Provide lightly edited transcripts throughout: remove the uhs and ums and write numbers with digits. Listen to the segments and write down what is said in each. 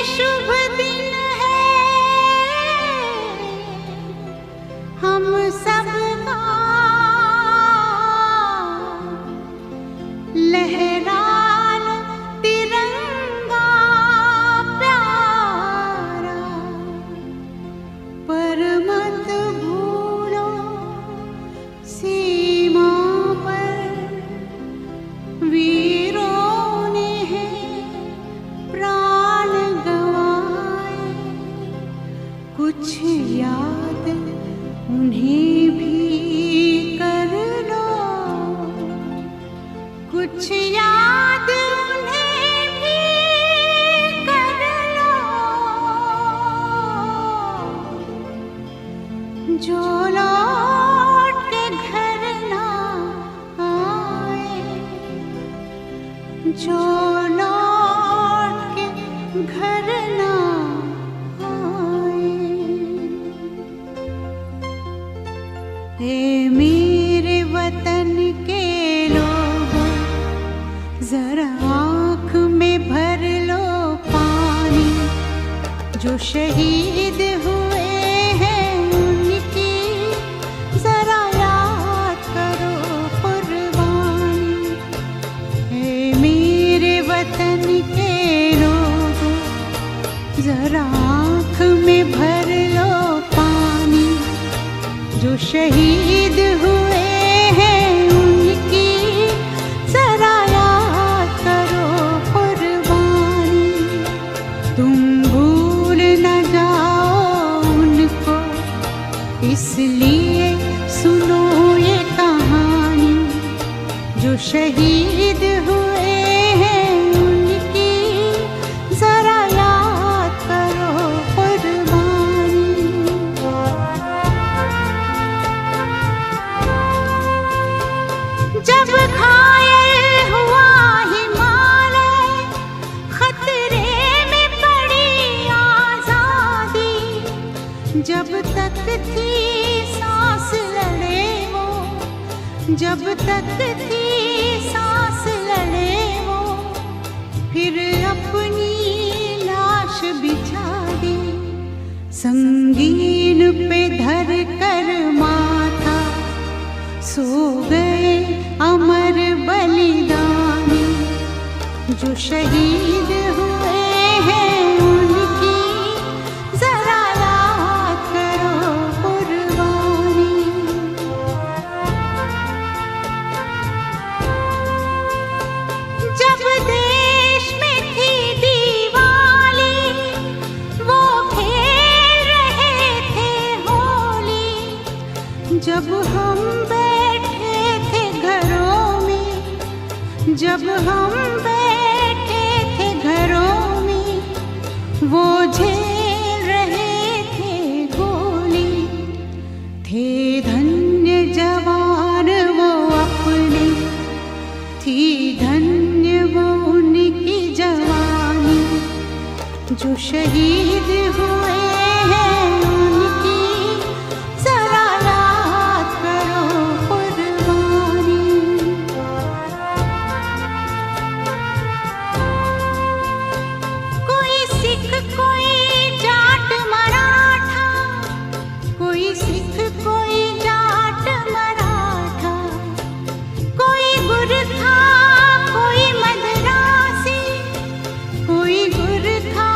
शुभ दिन है हम सबका, लहरा लो तिरंगा प्यारा, पर मत भूलो सीमा पर वीरों ने है प्राण गंवाए। कुछ याद उन्हें भी कर लो, कुछ याद उन्हें भी कर लो, जो लौट के घर ना आए, जो लौट के घर ना आए। ए मेरे वतन के लोगों, जरा आँख में भर लो पानी, जो शहीद हुए हैं उनकी जरा याद करो कुर्बानी। ए मेरे वतन के लोगों, जरा आँख में भर लो पानी, जो शहीद हुए हैं उनकी जरा याद करो कुर्बानी। तुम भूल न जाओ उनको, इसलिए सुनो ये कहानी, जो शहीद हुए हैं उनकी जरा याद करो कुर्बानी। जब घायल हुआ हिमालय, खतरे में पड़ी आजादी, जब तक थी सांस लड़े वो, जब तक थी सांस लड़े वो, फिर अपनी लाश बिछा दी, संगीन पे धर कर माथा, सो गए अमर बलिदानी, जो शहीद हुए हैं उनकी जरा याद करो कुर्बानी। जब देश में थी दिवाली, वो खेल रहे थे होली, जब हम बैठे थे घरों में, जब हम बैठे थे घरों में, वो झेल रहे थे गोली। थे धन्य जवान वो अपने, थी धन्य वो उनकी जवानी, जो शहीद हुए हैं उनकी जरा याद करो कुर्बानी। कोई सिख कोई जाट मराठा, कोई सिख कोई जाट मराठा, कोई गुरखा कोई मद्रासी, कोई गुरखा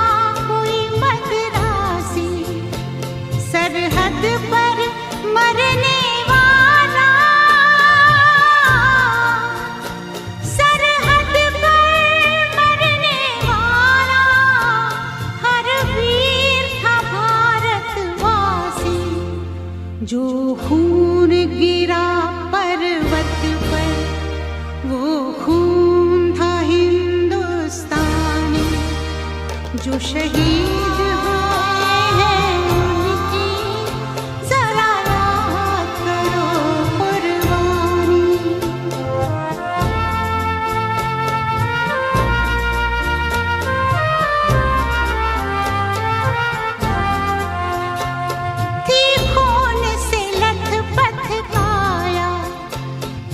कोई मद्रासी, सरहद पर मरने वाला, सरहद पर मरने वाला, हर वीर था भारतवासी, जो खून गिरा पर्वत पर, वो खून था हिंदुस्तानी, जो शहीद हुए हैं उनकी जरा याद करो कुर्बानी। थी खून से लथपथ काया,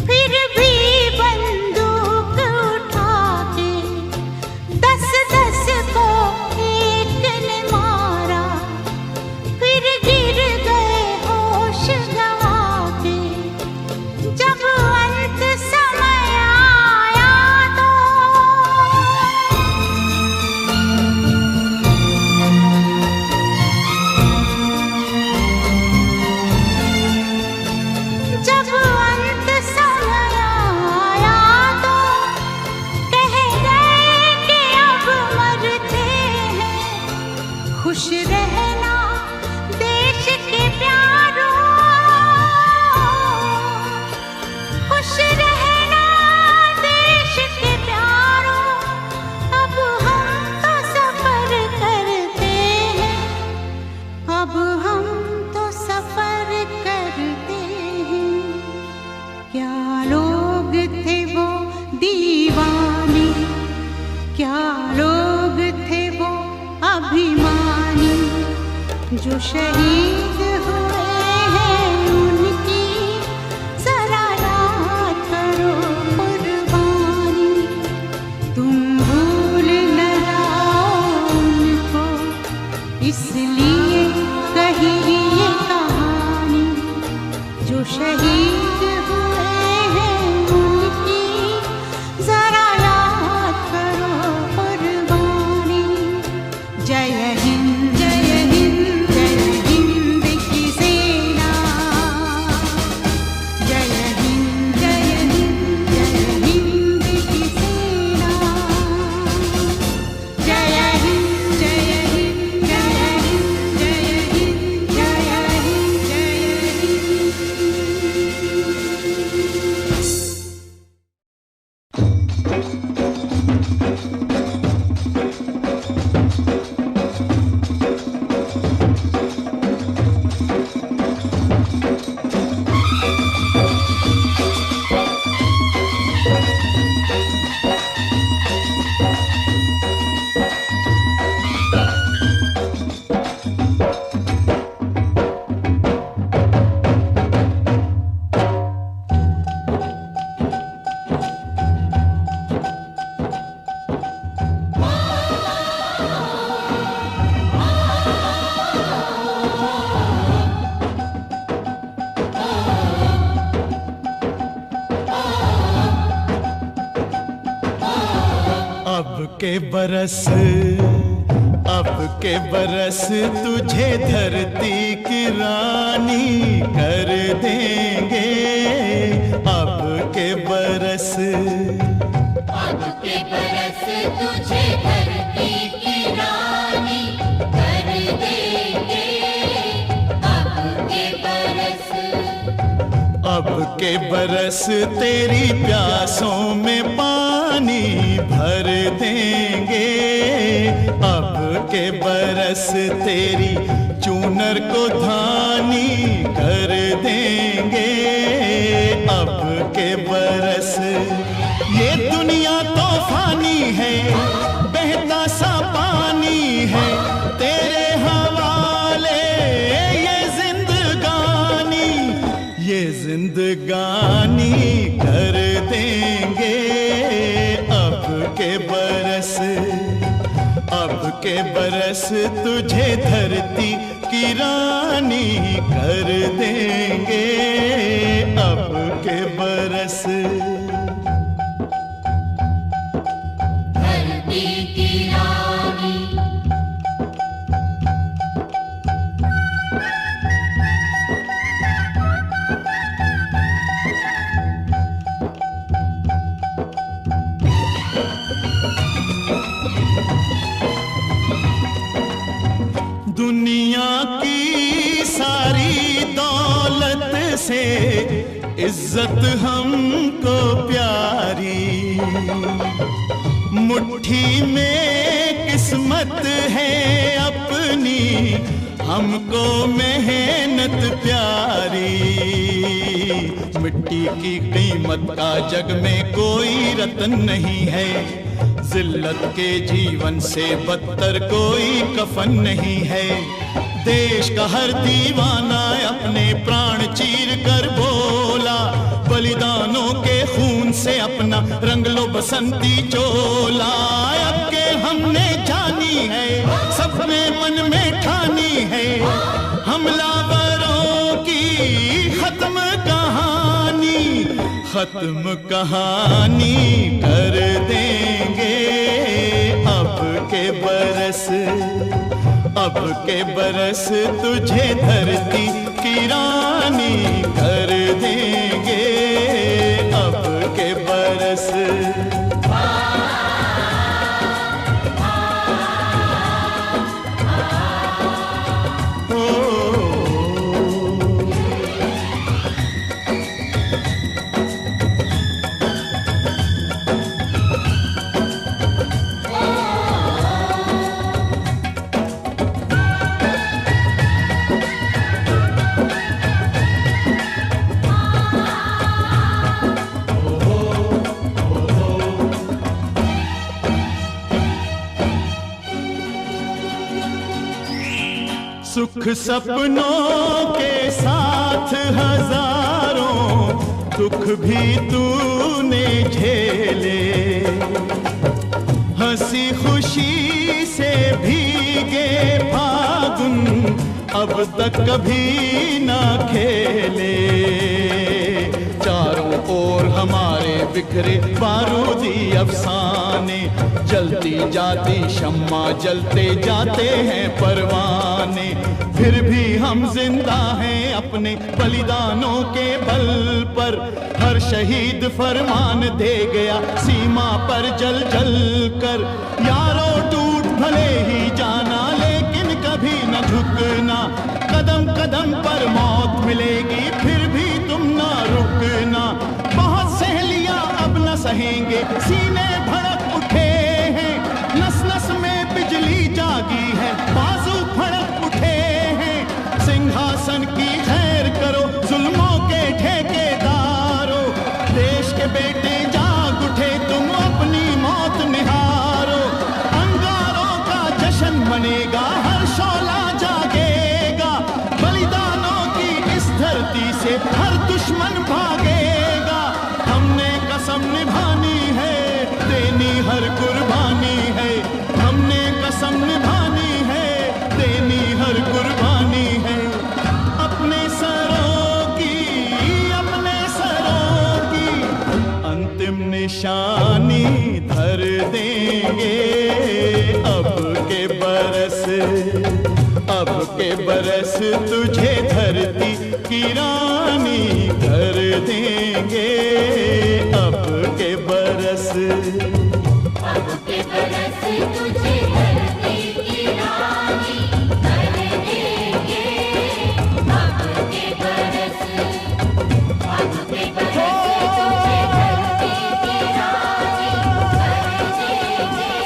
फिर भी बंदूक उठा के 10-10 को एक खुश रहना देश के प्यारों, खुश रहना देश के प्यारों। अब हम तो सफर करते हैं, अब हम तो सफर करते हैं। क्या लोग थे वो दीवाने, क्या लोग थे वो अभिमानी, जो शहीद हुए हैं उनकी जरा याद करो कुर्बानी। तुम भूल न जाओ उनको, इसलिए कही ये कहानी, जो शहीद हुए हैं उनकी जरा याद करो कुर्बानी। जय हिंद जय हिंद जय हिंद की सेना, जय हिंद जय हिंद जय हिंद की सेना, जय हिंद जय हिंद जय हिंद जय हिंद जय हिंद अब के बरस तुझे धरती की रानी कर देंगे। अब के बरस तुझे धरती की रानी कर देंगे। अब के बरस तेरी प्यासों में पानी भर देंगे। अब के बरस तेरी चूनर को धानी कर देंगे। अब के बरस ये दुनिया तो फानी है, बहता सा पानी है तेरे हवाले ये जिंदगानी कर देंगे। अब के बरस तुझे धरती की रानी कर देंगे। अब के बरस धरती की रानी दुनिया की सारी दौलत से इज्जत हमको प्यारी, मुट्ठी में किस्मत है अपनी हमको मेहनत प्यारी। मिट्टी की कीमत का जग में कोई रतन नहीं है, जिल्लत के जीवन से बदतर कोई कफन नहीं है। देश का हर दीवाना अपने प्राण चीर कर बोला, बलिदानों के खून से अपना रंग लो बसंती चोला। अब के हमने जानी है, सब में मन में ठानी है, हमलावरों की खत्म कहानी कर देंगे। अब के बरस तुझे धरती की रानी कर देंगे। अब के बरस सुख सपनों के साथ हजारों दुख भी तूने झेले, हंसी खुशी से भीगे फागुन अब तक कभी ना खेले। चारों ओर हमारे बिखरे बारूदी अफसाने, जलती जाती शम्मा जलते जाते हैं परवाने, फिर भी हम जिंदा हैं अपने बलिदानों के बल पर। हर शहीद फरमान दे गया सीमा पर जल जल कर। यारों टूट भले ही जाना लेकिन कभी न झुकना, कदम कदम पर मौत मिलेगी फिर भी तुम ना रुकना। बहुत सहेलियां अब न सहेंगे, सीने भड़क उठे हैं, नस नस में बिजली जागी है, बाजू फड़क उठे हैं। सिंहासन की खैर करो जुल्मों के ठेकेदारों, देश के बेटे जाग उठे तुम अपनी मौत निहारो। अंगारों का जश्न मनेगा, हर शोला जागेगा, बलिदानों की इस धरती से हर दुश्मन भागेगा। हमने कसम निभानी है, देनी हर कुर्बानी है, हमने कसम निभानी है, देनी हर कुर्बानी है। अपने सरों की अंतिम निशानी धर देंगे। अब के बरस तुझे धरती की रानी कर देंगे। अब के बरस तुझे धरती की रानी कर देंगे। अब के बरस तुझे धरती की रानी कर देंगे।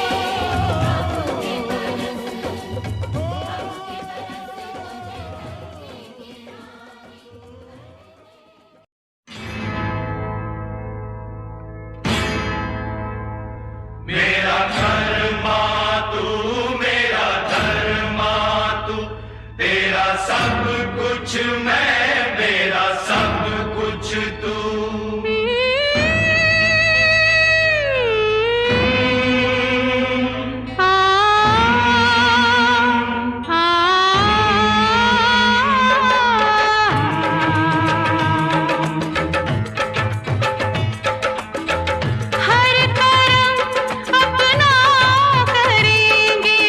अब के मेरा धर्मा तू, तेरा सब कुछ मैं, मेरा सब कुछ तू। हर करम अपना करेंगे,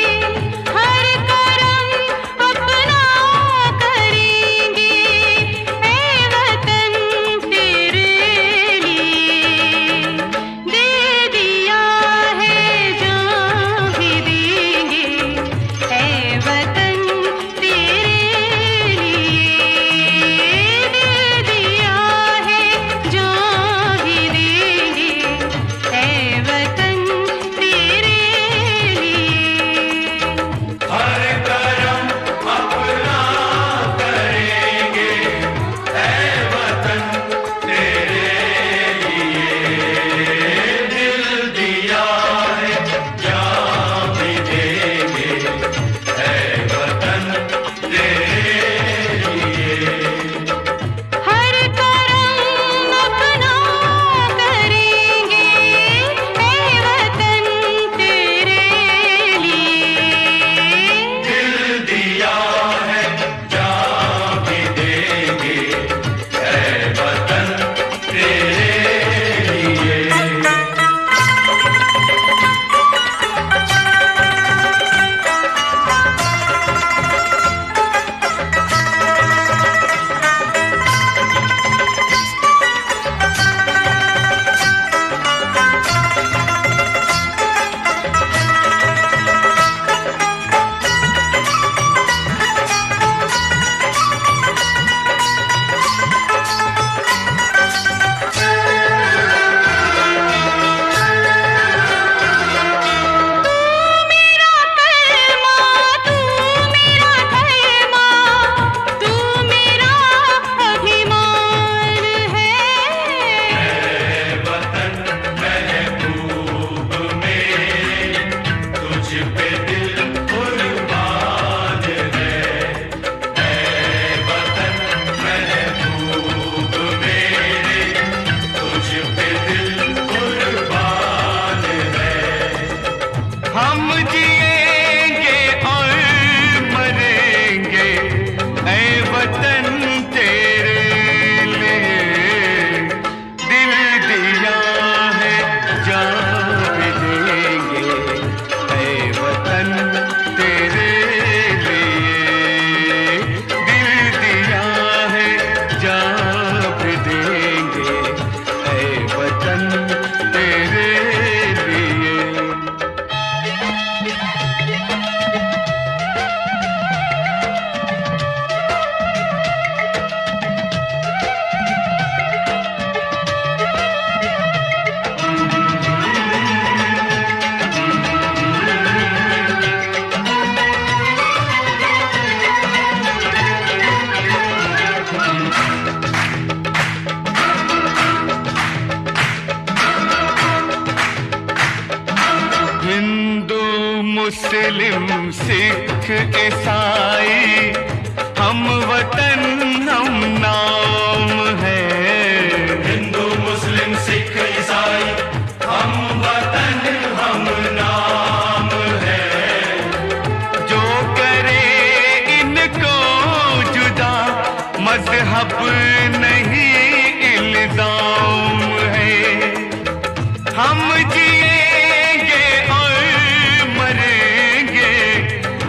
सिख ईसाई हम वतन हम नाम है। हिंदू मुस्लिम सिख ईसाई हम वतन हम नाम है। जो करे इनको जुदा मजहब नहीं इल्जाम है। हम जिएंगे और मरेंगे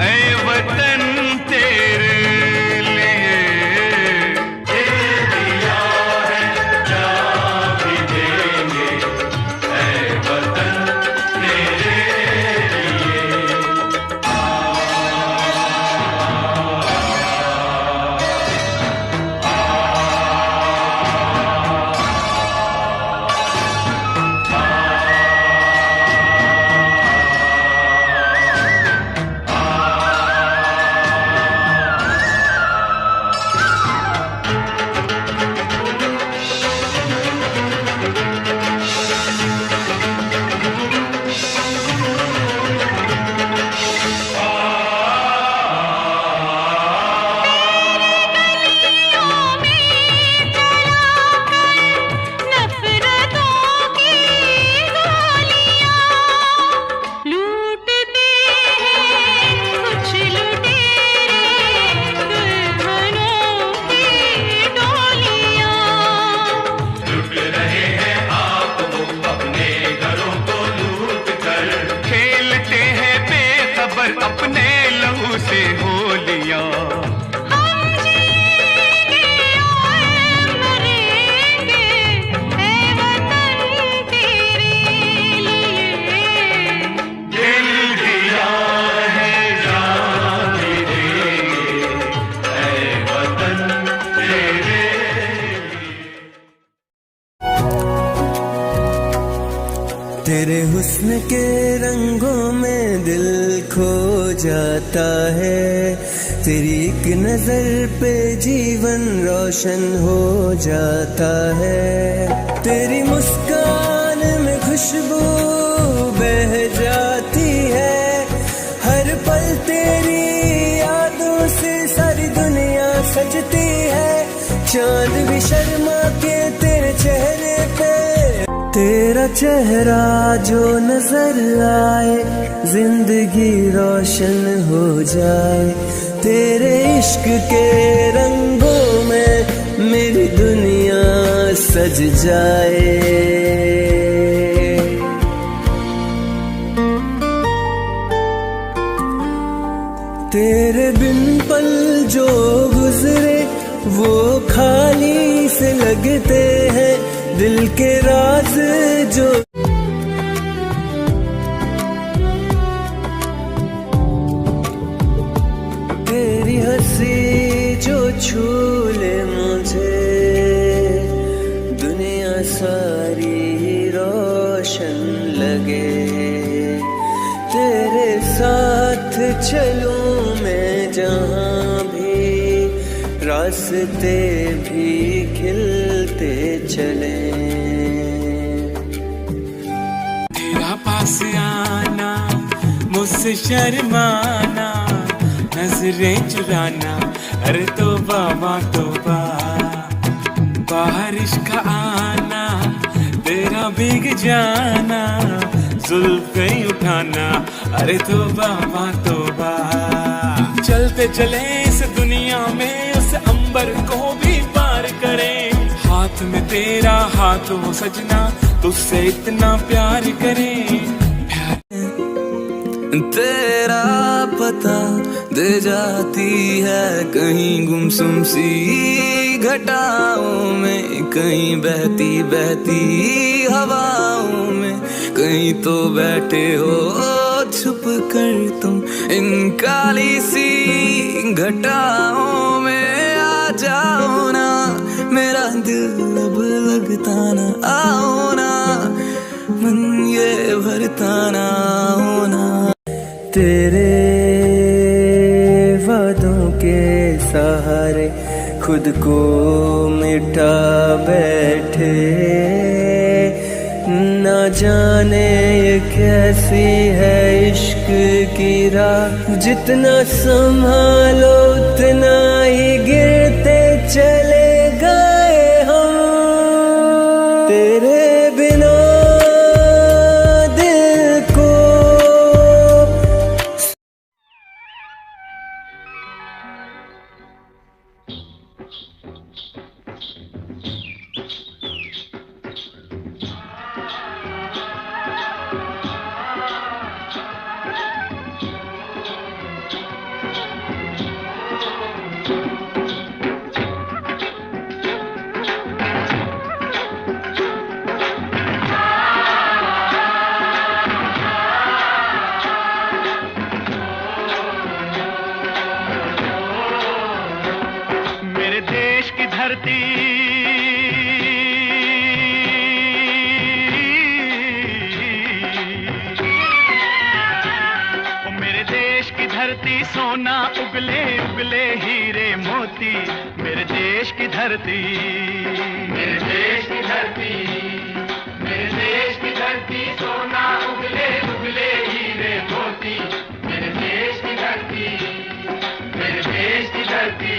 ऐ वतन तेरे लिए। दिल दिया है जान भी देंगे ऐ वतन तेरे लिए। नफरतों की गोलियां लूटते हैं कुछ लुटेरे दुल्हनों की डोलियां। लुट रहे हैं आप वो अपने घरों को लूट कर। खेलते हैं बेखबर अपने लहू से होलियां। हम जिएंगे और मरेंगे ऐ वतन तेरे लिए। दिल दिया है जान भी देंगे ऐ वतन तेरे लिए। तेरे हुस्न के रंगों में दिल खो जाता है। तेरी एक नजर पे जीवन रोशन हो जाता है। तेरी मुस्कान में खुशबू बह जाती है। हर पल तेरी यादों से सारी दुनिया सजती है। चांद भी शर्मा के तेरे चेहरे पे। तेरा चेहरा जो नजर आए जिंदगी रोशन हो जाए। तेरे इश्क के रंगों में मेरी दुनिया सज जाए। तेरे बिन पल जो गुजरे वो खाली से लगते हैं। दिल के राज जो तेरी हंसी जो छू ले मुझे दुनिया सारी रोशन लगे। तेरे साथ चलूं मैं जहाँ भी रास्ते भी खिलते चले। तेरा पास आना मुझसे शर्माना नजरें चुराना अरे तौबा माँ तौबा। बारिश का आना तेरा भीग जाना जुल्फें उठाना अरे तौबा माँ तौबा। चलते चले इस दुनिया में उस अंबर को भी पार करें। हाथ में तेरा हाथ हो सजना तुझसे इतना प्यार करें। तेरा पता दे जाती है कहीं गुमसुम सी घटाओं में। कहीं बहती बहती हवाओं में। कहीं तो बैठे हो छुप कर तुम इन काली सी घटाओं में। आ जाओ ना मेरा दिल अब लगता ना आओ ना मन ये भरता ना हो ना। तेरे वादों के सहारे खुद को मिटा बैठे। ना जाने ये कैसी है इश्क की राह, जितना संभालो उतना ही गिरते चले गए हम। तेरे बिना दिल को मेरे देश की धरती ओ मेरे देश की धरती सोना उगले उगले हीरे मोती। मेरे देश की धरती, मेरे देश की धरती, मेरे देश की धरती सोना उगले उगले हीरे मोती। मेरे देश की धरती, मेरे देश की धरती।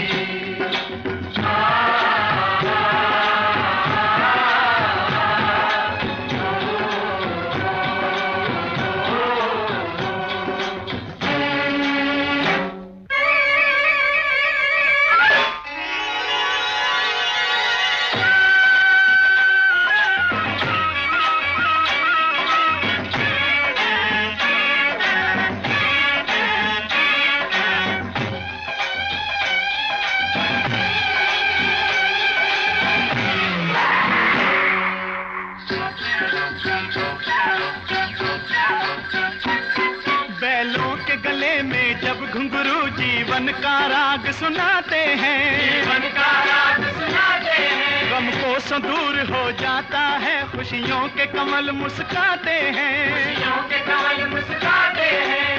बैलों के गले में जब घुंघरू जीवन का राग सुनाते हैं, जीवन का राग सुनाते हैं। गम को सो दूर हो जाता है, खुशियों के कमल मुस्काते हैं, खुशियों के कमल मुस्काते हैं।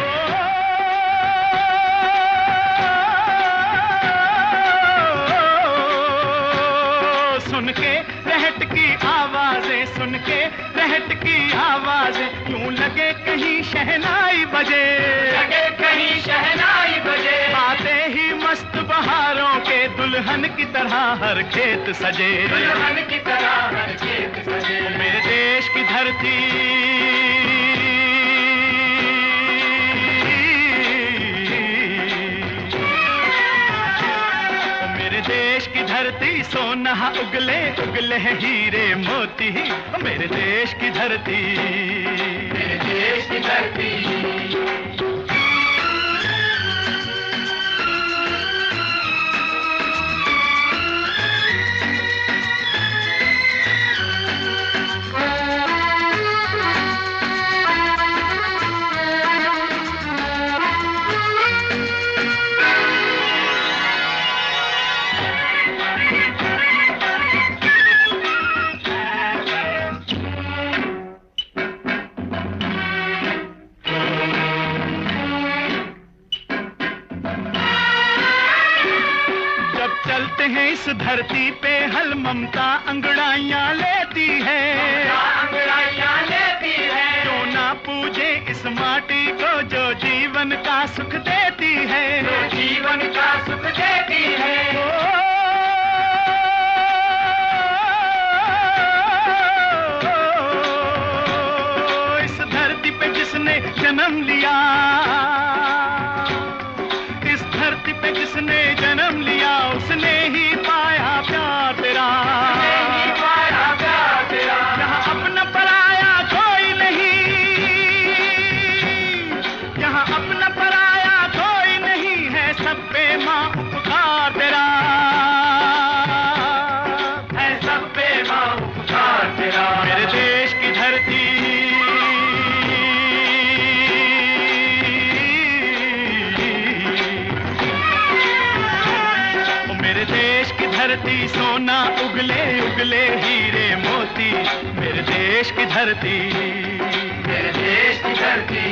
सुन के रहट की आवाजें, सुन के रहट की आवाजें, यूं लगे कहीं शहनाई बजे, लगे कहीं शहनाई बजे। आते ही मस्त बहारों के दुल्हन की तरह हर खेत सजे, दुल्हन की तरह हर खेत सजे। मेरे देश की धरती, देश की धरती सोना उगले उगले हीरे मोती। मेरे देश की धरती, मेरे देश की धरती। चलते हैं इस धरती पे हल ममता अंगड़ाइयाँ लेती है, अंगड़ाइयाँ लेती है। जो ना पूजे इस माटी को जो जीवन का सुख देती है, जो जीवन का सुख देती है। इस धरती पे जिसने जन्म लिया, इस धरती पे जिसने जन्म लिया, उसने ही पाया प्यार तेरा, पाया प्यार तेरा। यहाँ अपना पराया कोई नहीं, यहाँ अपना पराया कोई नहीं है, सब पे माँ उपकार तेरा है, सब पे माँ उपकार तेरा। मेरे देश की धरती, धरती सोना उगले उगले हीरे मोती। मेरे देश की धरती, मेरे देश की धरती।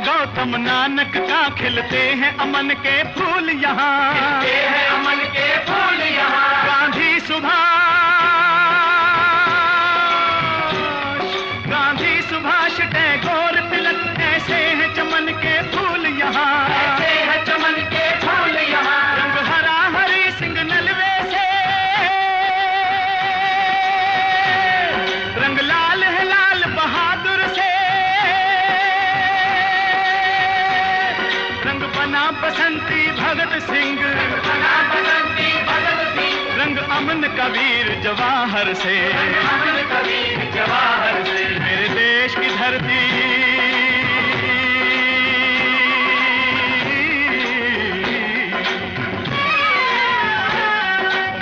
गौतम नानक का खिलते हैं अमन के फूल यहाँ, खिलते हैं अमन के फूल यहाँ। गांधी सुभाष टैगोर तिलक, ऐसे हैं चमन के फूल यहाँ, ऐसे हैं चमन के फूल यहाँ। रंग हरा हरी सिंह नलवे से, रंग लाल है लाल बहादुर से, बसंती भगत सिंह, रंग अमन कबीर जवाहर से, मेरे देश की धरती,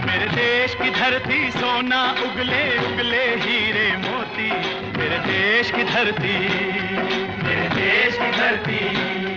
मेरे देश की धरती सोना उगले उगले हीरे मोती, मेरे देश की धरती, मेरे देश की धरती।